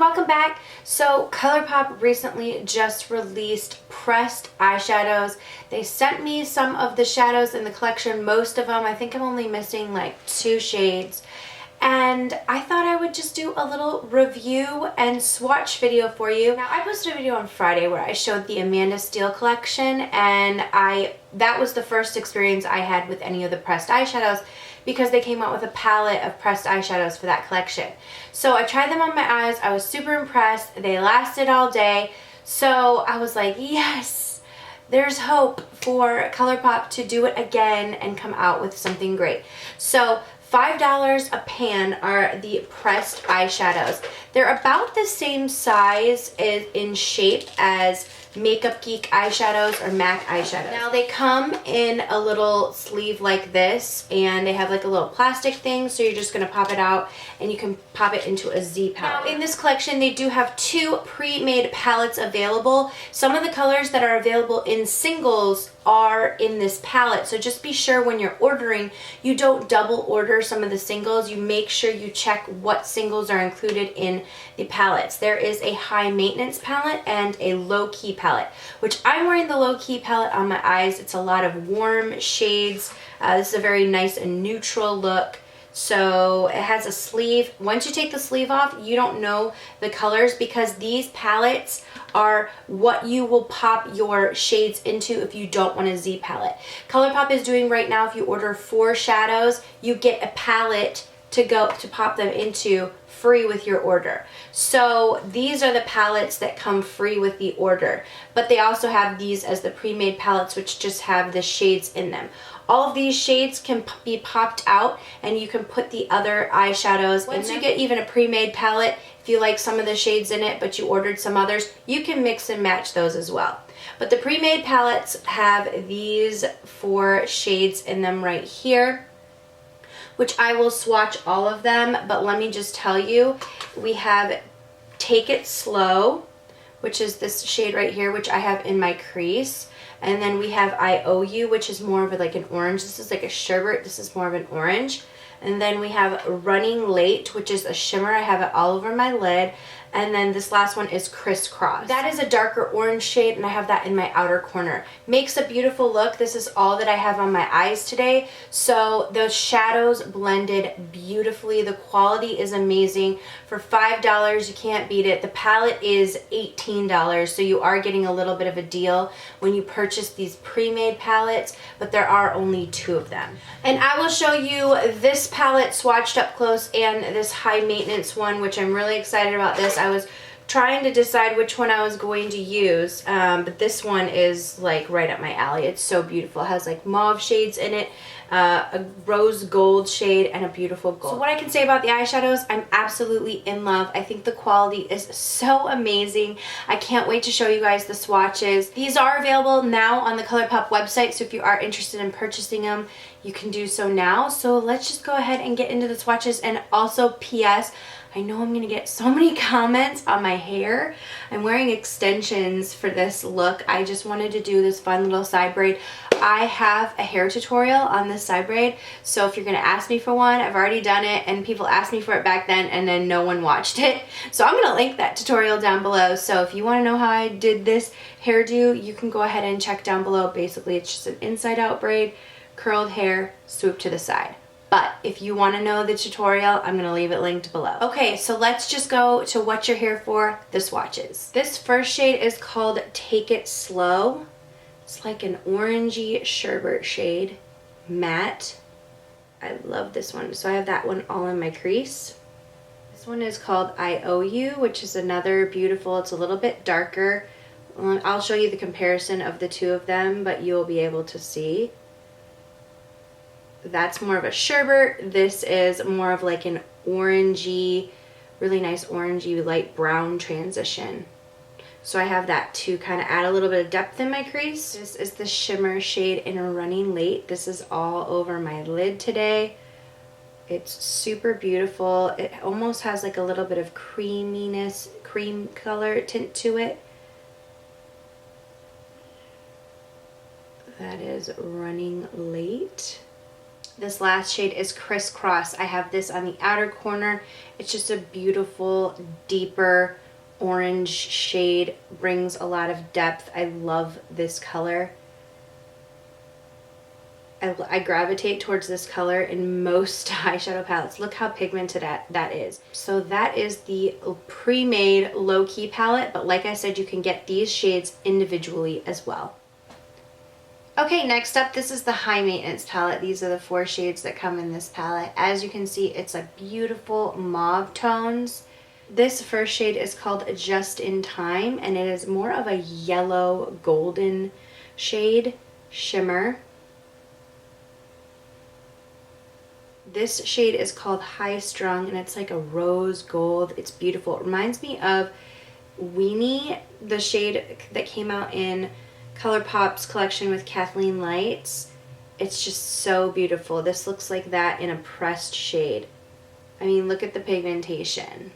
welcome back. So Colourpop recently just released pressed eyeshadows. They sent me some of the shadows in the collection, most of them. I think I'm only missing like 2 shades. And I thought I would just do a little review and swatch video for you. Now, I posted a video on Friday where I showed the Amanda Steele collection, and that was the first experience I had with any of the pressed eyeshadows because they came out with a palette of pressed eyeshadows for that collection. So I tried them on my eyes. I was super impressed. They lasted all day. So I was like, yes, there's hope for Colourpop to do it again and come out with something great. So $5 a pan are the pressed eyeshadows. They're about the same size in shape as Makeup Geek eyeshadows or MAC eyeshadows. Now they come in a little sleeve like this, and they have like a little plastic thing, so you're just going to pop it out and you can pop it into a Z palette. Now in this collection they do have 2 pre-made palettes available. Some of the colors that are available in singles are in this palette, so just be sure when you're ordering you don't double order some of the singles. You make sure you check what singles are included in the palettes. There is a high maintenance palette and a low key palette, which I'm wearing the low key palette on my eyes. It's a lot of warm shades. This is a very nice and neutral look. So it has a sleeve. Once you take the sleeve off, you don't know the colors because these palettes are what you will pop your shades into if you don't want a Z palette. Colourpop is doing right now, if you order 4 shadows, you get a palette to pop them into free with your order. So these are the palettes that come free with the order, but they also have these as the pre-made palettes, which just have the shades in them. All of these shades can be popped out and you can put the other eyeshadows in them. Once you get even a pre-made palette, if you like some of the shades in it but you ordered some others, you can mix and match those as well. But the pre-made palettes have these 4 shades in them right here, which I will swatch all of them, but let me just tell you, we have Take It Slow, which is this shade right here, which I have in my crease. And then we have I Owe You, which is more of like an orange. This is like a sherbet. This is more of an orange. And then we have Running Late, which is a shimmer. I have it all over my lid. And then this last one is Criss Cross. That is a darker orange shade, and I have that in my outer corner. Makes a beautiful look. This is all that I have on my eyes today. So the shadows blended beautifully. The quality is amazing. For $5, you can't beat it. The palette is $18, so you are getting a little bit of a deal when you purchase these pre-made palettes, but there are only 2 of them. And I will show you this palette swatched up close and this high maintenance one, which I'm really excited about this. I was trying to decide which one I was going to use, but this one is like right up my alley. It's so beautiful. It has like mauve shades in it, a rose gold shade, and a beautiful gold. So what I can say about the eyeshadows, I'm absolutely in love. I think the quality is so amazing. I can't wait to show you guys the swatches. These are available now on the Colourpop website, so if you are interested in purchasing them, you can do so now. So let's just go ahead and get into the swatches. And also, P.S., I know I'm going to get so many comments on my hair. I'm wearing extensions for this look. I just wanted to do this fun little side braid. I have a hair tutorial on this side braid, so if you're going to ask me for one, I've already done it, and people asked me for it back then, and then no one watched it. So I'm going to link that tutorial down below, so if you want to know how I did this hairdo, you can go ahead and check down below. Basically, it's just an inside-out braid, curled hair, swoop to the side. But if you want to know the tutorial, I'm going to leave it linked below. Okay, so let's just go to what you're here for, the swatches. This first shade is called Take It Slow. It's like an orangey sherbet shade, matte. I love this one. So I have that one all in my crease. This one is called I Owe You, which is another beautiful, it's a little bit darker. I'll show you the comparison of the 2 of them, but you'll be able to see. That's more of a sherbet. This is more of like an orangey, really nice orangey light brown transition. So I have that to kind of add a little bit of depth in my crease. This is the shimmer shade in Running Late. This is all over my lid today. It's super beautiful. It almost has like a little bit of creaminess, cream color tint to it. That is Running Late. This last shade is Criss Cross. I have this on the outer corner. It's just a beautiful, deeper orange shade. Brings a lot of depth. I love this color. I gravitate towards this color in most eyeshadow palettes. Look how pigmented that is. So that is the pre-made Lowkey palette, but like I said, you can get these shades individually as well. Okay, next up, this is the High Maintenance palette. These are the 4 shades that come in this palette. As you can see, it's a beautiful mauve tones. This first shade is called Just in Time, and it is more of a yellow golden shade, shimmer. This shade is called High Strung, and it's like a rose gold. It's beautiful. It reminds me of Weenie, the shade that came out in Colourpop's collection with Kathleen Lights. It's just so beautiful. This looks like that in a pressed shade. I mean, look at the pigmentation.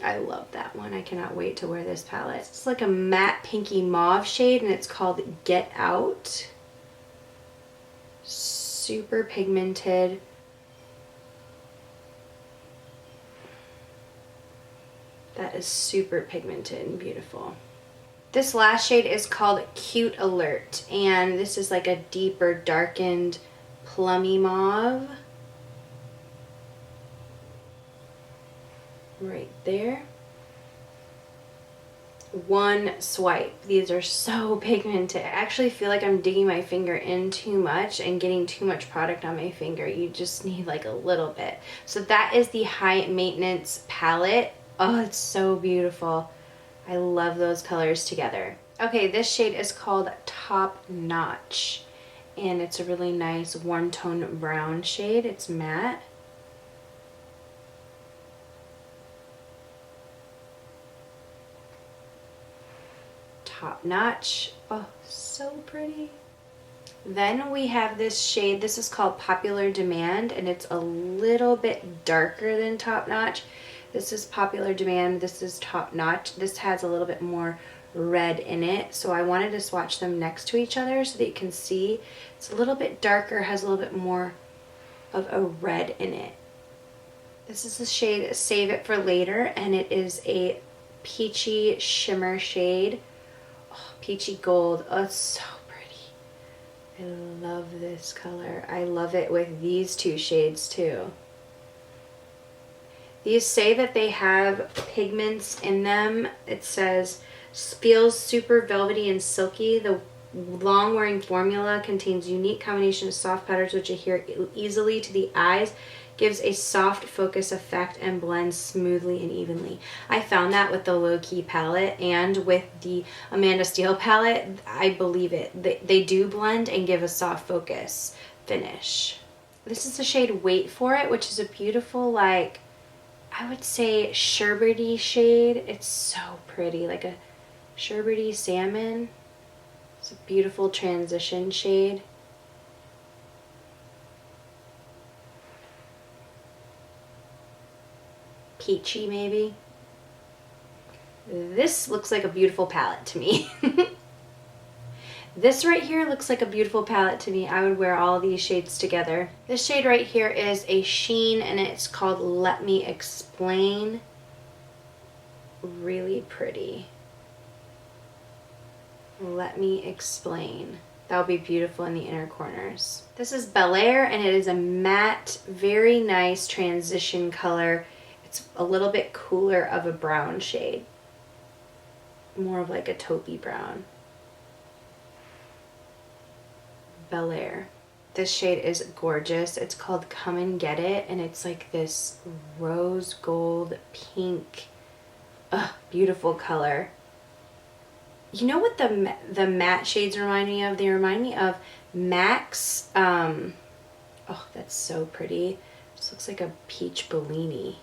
I love that one. I cannot wait to wear this palette. It's like a matte pinky mauve shade, and it's called Get Out. Super pigmented. That is super pigmented and beautiful. This last shade is called Cute Alert, and this is like a deeper, darkened, plummy mauve. Right there. One swipe. These are so pigmented. I actually feel like I'm digging my finger in too much and getting too much product on my finger. You just need like a little bit. So that is the High Maintenance palette. Oh, it's so beautiful. I love those colors together. Okay, this shade is called Top Notch, and it's a really nice warm tone brown shade. It's matte. Top Notch. Oh, so pretty. Then we have this shade. This is called Popular Demand, and it's a little bit darker than Top Notch. This is Popular Demand. This is Top Notch. This has a little bit more red in it, so I wanted to swatch them next to each other so that you can see. It's a little bit darker, has a little bit more of a red in it. This is the shade Save It for Later, and it is a peachy shimmer shade. Oh, peachy gold. Oh, it's so pretty. I love this color. I love it with these 2 shades too. These say that they have pigments in them. It says, feels super velvety and silky. The long-wearing formula contains unique combination of soft powders which adhere easily to the eyes, gives a soft focus effect, and blends smoothly and evenly. I found that with the Lowkey palette and with the Amanda Steele palette. I believe it. They do blend and give a soft focus finish. This is the shade Wait For It, which is a beautiful, like, I would say sherbety shade. It's so pretty, like a sherbety salmon. It's a beautiful transition shade. Peachy maybe. This looks like a beautiful palette to me. This right here looks like a beautiful palette to me. I would wear all these shades together. This shade right here is a sheen, and it's called Let Me Explain. Really pretty. Let Me Explain. That would be beautiful in the inner corners. This is Belair, and it is a matte, very nice transition color. It's a little bit cooler of a brown shade. More of like a taupey brown. Belair. This shade is gorgeous. It's called Come and Get It, and it's like this rose gold pink. Ugh, beautiful color. You know what the matte shades remind me of? They remind me of MAC's, oh, that's so pretty. This looks like a peach Bellini.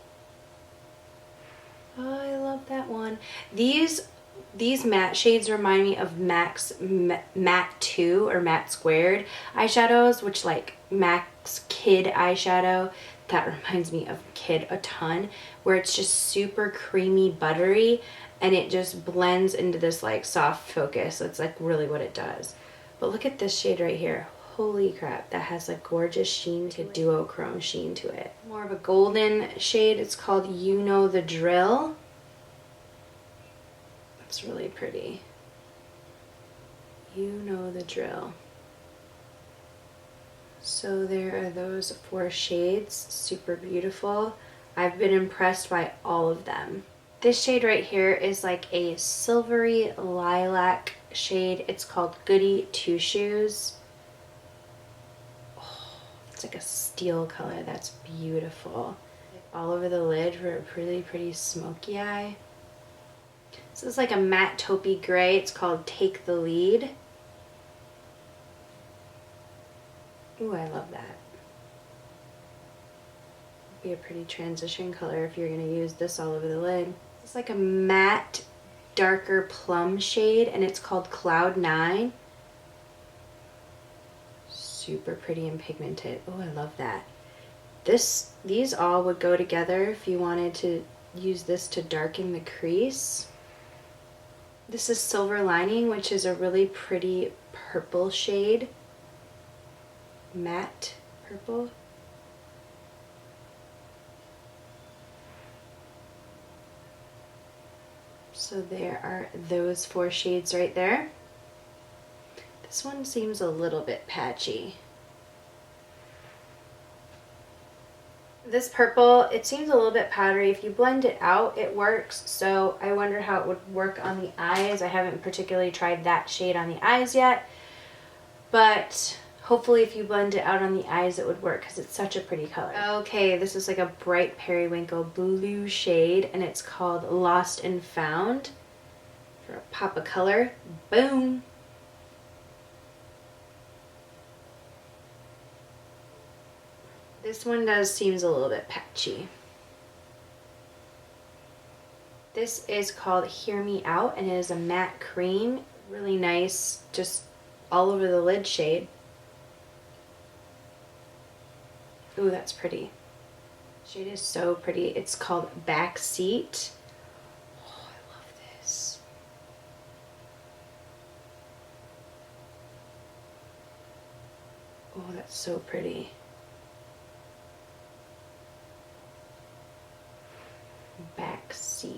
Oh, I love that one. These matte shades remind me of MAC's Matte 2 or Matte Squared eyeshadows, which like MAC's Kid eyeshadow. That reminds me of Kid a ton, where it's just super creamy, buttery, and it just blends into this like soft focus. That's like really what it does. But look at this shade right here. Holy crap, that has a gorgeous sheen to duochrome sheen to it. More of a golden shade. It's called You Know the Drill. It's really pretty. You Know the Drill. So there are those 4 shades, super beautiful. I've been impressed by all of them. This shade right here is like a silvery lilac shade. It's called Goody Two Shoes. Oh, it's like a steel color. That's beautiful. All over the lid for a really pretty smoky eye. This is like a matte taupey gray. It's called Take the Lead. Ooh, I love that. Be a pretty transition color if you're going to use this all over the lid. It's like a matte, darker plum shade, and it's called Cloud 9. Super pretty and pigmented. Oh, I love that. These all would go together if you wanted to use this to darken the crease. This is Silver Lining, which is a really pretty purple shade. Matte purple. So there are those 4 shades right there. This one seems a little bit patchy. This purple, it seems a little bit powdery. If you blend it out, it works. So I wonder how it would work on the eyes. I haven't particularly tried that shade on the eyes yet, but hopefully if you blend it out on the eyes, it would work because it's such a pretty color. Okay, this is like a bright periwinkle blue shade, and it's called Lost and Found. For a pop of color, boom. This one seems a little bit patchy. This is called Hear Me Out, and it is a matte cream. Really nice, just all over the lid shade. Ooh, that's pretty. Shade is so pretty. It's called Backseat. Oh, I love this. Oh, that's so pretty. Backseat.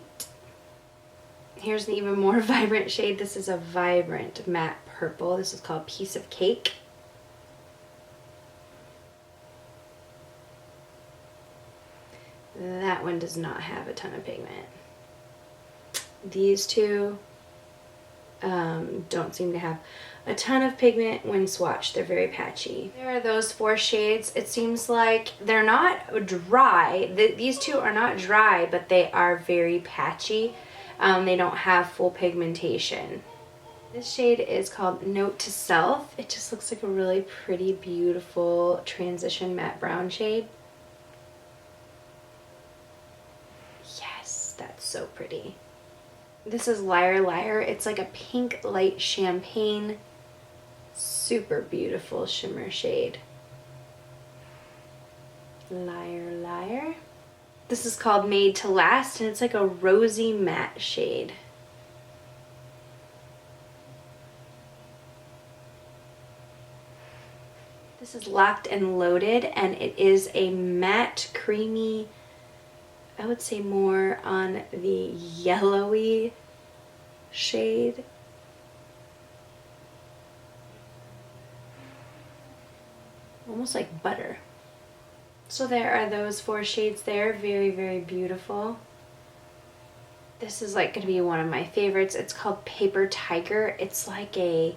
Here's an even more vibrant shade. This is a vibrant matte purple. This is called Piece of Cake. That one does not have a ton of pigment. These two don't seem to have a ton of pigment when swatched. They're very patchy. There are those 4 shades. It seems like they're not dry. These two are not dry, but they are very patchy. They don't have full pigmentation. This shade is called Note to Self. It just looks like a really pretty, beautiful transition matte brown shade. Yes, that's so pretty. This is Liar Liar. It's like a pink light champagne. Super beautiful shimmer shade. Liar Liar. This is called Made to Last, and it's like a rosy matte shade. This is Locked and Loaded, and it is a matte, creamy, I would say more on the yellowy shade. Almost like butter. So there are those 4 shades there. Very, very beautiful. This is like going to be one of my favorites. It's called Paper Tiger. It's like a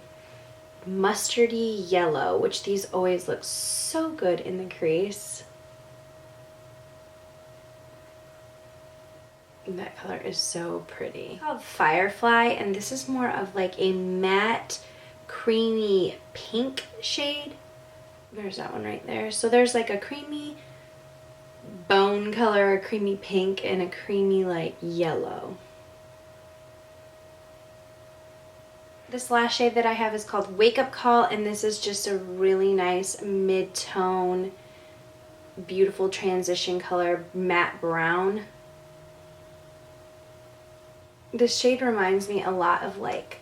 mustardy yellow, which these always look so good in the crease. That color is so pretty. It's called Firefly, and this is more of like a matte, creamy pink shade. There's that one right there. So there's like a creamy bone color, a creamy pink, and a creamy like yellow. This last shade that I have is called Wake Up Call, and this is just a really nice mid-tone, beautiful transition color, matte brown. This shade reminds me a lot of like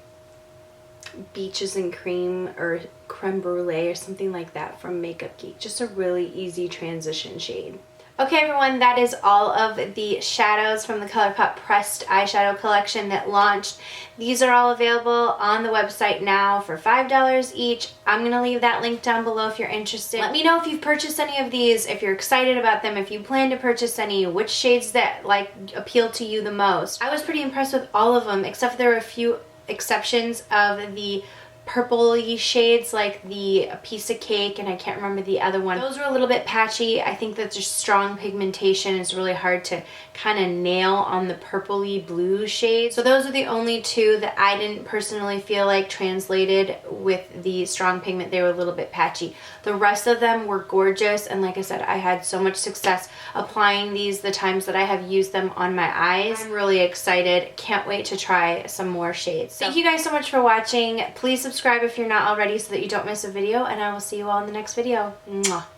Beaches and Cream or Creme Brulee or something like that from Makeup Geek. Just a really easy transition shade. Okay everyone, that is all of the shadows from the Colourpop Pressed Eyeshadow Collection that launched. These are all available on the website now for $5 each. I'm going to leave that link down below if you're interested. Let me know if you've purchased any of these, if you're excited about them, if you plan to purchase any, which shades that like appeal to you the most. I was pretty impressed with all of them, except there were a few exceptions of the purpley shades like the Piece of Cake and I can't remember the other one. Those were a little bit patchy. I think that just strong pigmentation is really hard to kind of nail on the purpley blue shade. So those are the only two that I didn't personally feel like translated with the strong pigment. They were a little bit patchy. The rest of them were gorgeous, and like I said, I had so much success applying these the times that I have used them on my eyes. I'm really excited. Can't wait to try some more shades. So, thank you guys so much for watching. Please subscribe if you're not already so that you don't miss a video, and I will see you all in the next video. Mwah.